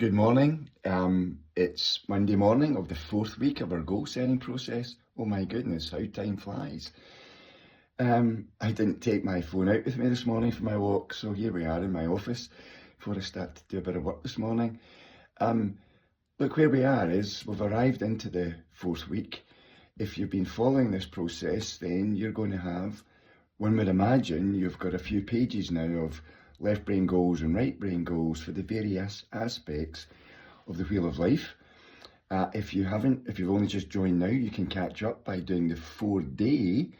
Good morning. It's Monday morning of the fourth week of our goal setting process. Oh my goodness, how time flies. I didn't take my phone out with me this morning for my walk, so here we are in my office before I start to do a bit of work this morning. Look, where we are is we've arrived into the fourth week. If you've been following this process, then you're going to have, one would imagine, you've got a few pages now of left brain goals and right brain goals for the various aspects of the Wheel of Life. If you've only just joined now, you can catch up by doing the 4-day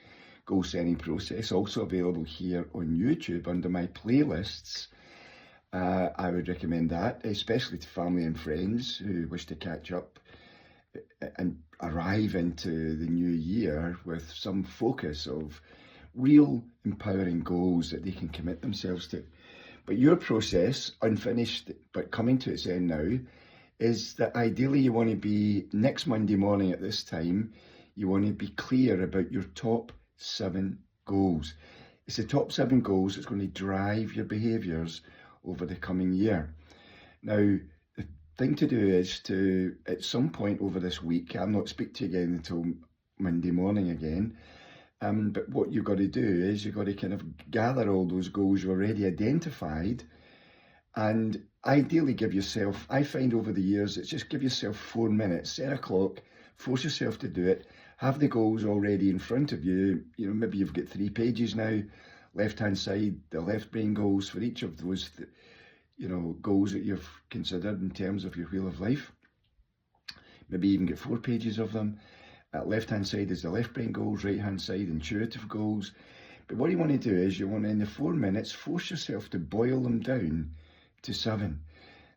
goal setting process, also available here on YouTube under my playlists. I would recommend that, especially to family and friends who wish to catch up and arrive into the new year with some focus of real empowering goals that they can commit themselves to. But your process, unfinished but coming to its end now, is that ideally you want to be, next Monday morning at this time, you want to be clear about your top 7 goals. It's the top 7 goals that's going to drive your behaviours over the coming year. Now, the thing to do is to, at some point over this week, I'll not speak to you again until Monday morning again, but what you've got to do is you've got to kind of gather all those goals you've already identified and ideally give yourself, I find over the years, it's just give yourself 4 minutes, set a clock, force yourself to do it, have the goals already in front of you. You know, maybe you've got 3 pages now, left-hand side, the left brain goals for each of those, goals that you've considered in terms of your Wheel of Life. Maybe even get 4 pages of them. Left-hand side is the left brain goals, right-hand side intuitive goals. But what you want to do is you want to, in the 4 minutes, force yourself to boil them down to 7.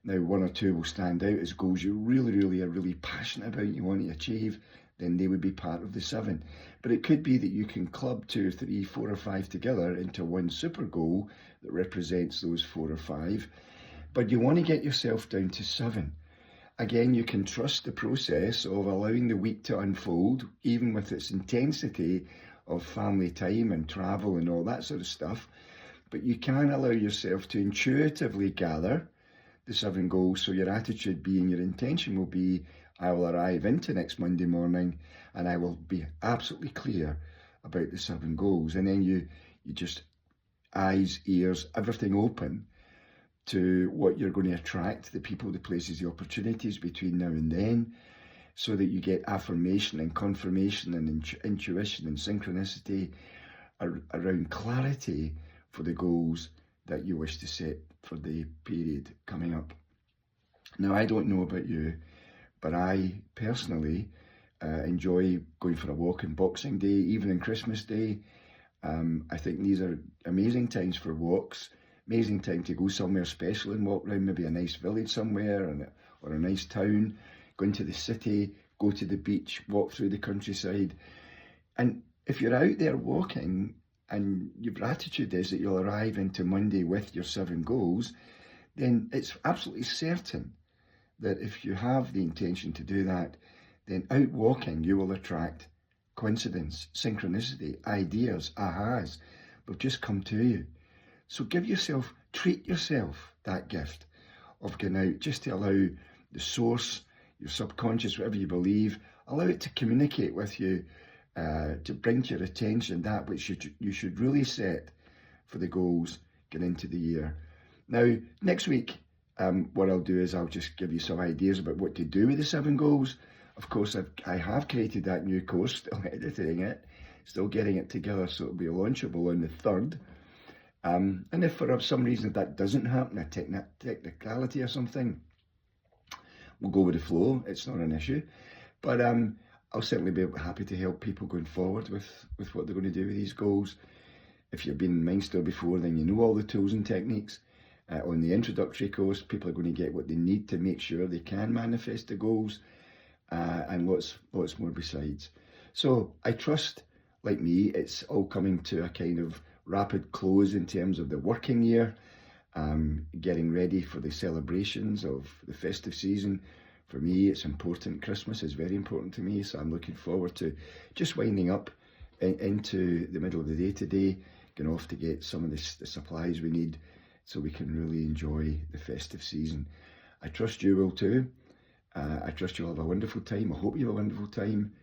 Now, 1 or 2 will stand out as goals you really are passionate about, you want to achieve, then they would be part of the 7. But it could be that you can club 2 or 3, 4 or 5 together into one super goal that represents those 4 or 5. But you want to get yourself down to 7. Again, you can trust the process of allowing the week to unfold, even with its intensity of family time and travel and all that sort of stuff. But you can allow yourself to intuitively gather the 7 goals. So your attitude being, your intention will be, I will arrive into next Monday morning and I will be absolutely clear about the 7 goals. And then you just eyes, ears, everything open to what you're going to attract, the people, the places, the opportunities between now and then, so that you get affirmation and confirmation and intuition and synchronicity around clarity for the goals that you wish to set for the period coming up. Now, I don't know about you, but I personally enjoy going for a walk on Boxing Day, even on Christmas Day. I think these are amazing times for walks. Amazing time to go somewhere special and walk around, maybe a nice village somewhere or a nice town, go into the city, go to the beach, walk through the countryside. And if you're out there walking and your attitude is that you'll arrive into Monday with your 7 goals, then it's absolutely certain that if you have the intention to do that, then out walking you will attract coincidence, synchronicity, ideas, ahas will just come to you. So treat yourself that gift of going out, just to allow the source, your subconscious, whatever you believe, allow it to communicate with you, to bring to your attention that which you should really set for the goals going into the year. Now, next week, what I'll do is I'll just give you some ideas about what to do with the 7 goals. Of course, I have created that new course, still editing it, still getting it together, so it'll be launchable on the 3rd. And if for some reason that doesn't happen, a technicality or something, we'll go with the flow. It's not an issue. But I'll certainly be happy to help people going forward with what they're going to do with these goals. If you've been in Mindstore before, then you know all the tools and techniques. On the introductory course, people are going to get what they need to make sure they can manifest the goals, and lots more besides. So I trust, like me, it's all coming to a kind of rapid close in terms of the working year, getting ready for the celebrations of the festive season. For me, it's important. Christmas is very important to me, so I'm looking forward to just winding up into the middle of the day today, going off to get some of the supplies we need so we can really enjoy the festive season. I trust you will too. I trust you'll have a wonderful time. I hope you have a wonderful time,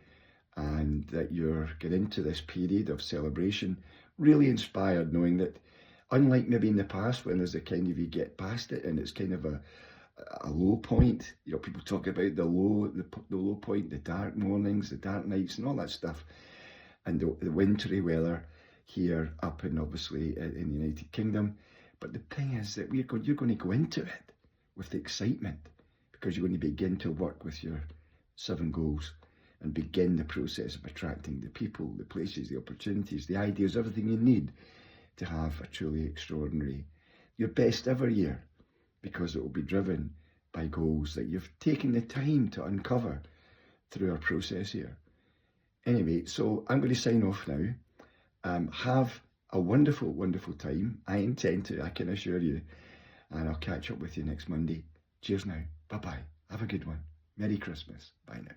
and that you're get into this period of celebration really inspired, knowing that unlike maybe in the past when there's a kind of you get past it and it's kind of a low point, you know, people talk about the low point, the dark mornings, the dark nights and all that stuff, and the wintry weather here up in obviously in the United Kingdom. But the thing is that you're going to go into it with excitement, because you're going to begin to work with your 7 goals and begin the process of attracting the people, the places, the opportunities, the ideas, everything you need to have a truly extraordinary, your best ever year, because it will be driven by goals that you've taken the time to uncover through our process here. Anyway, so I'm going to sign off now. Have a wonderful, wonderful time. I intend to, I can assure you. And I'll catch up with you next Monday. Cheers now. Bye-bye. Have a good one. Merry Christmas. Bye now.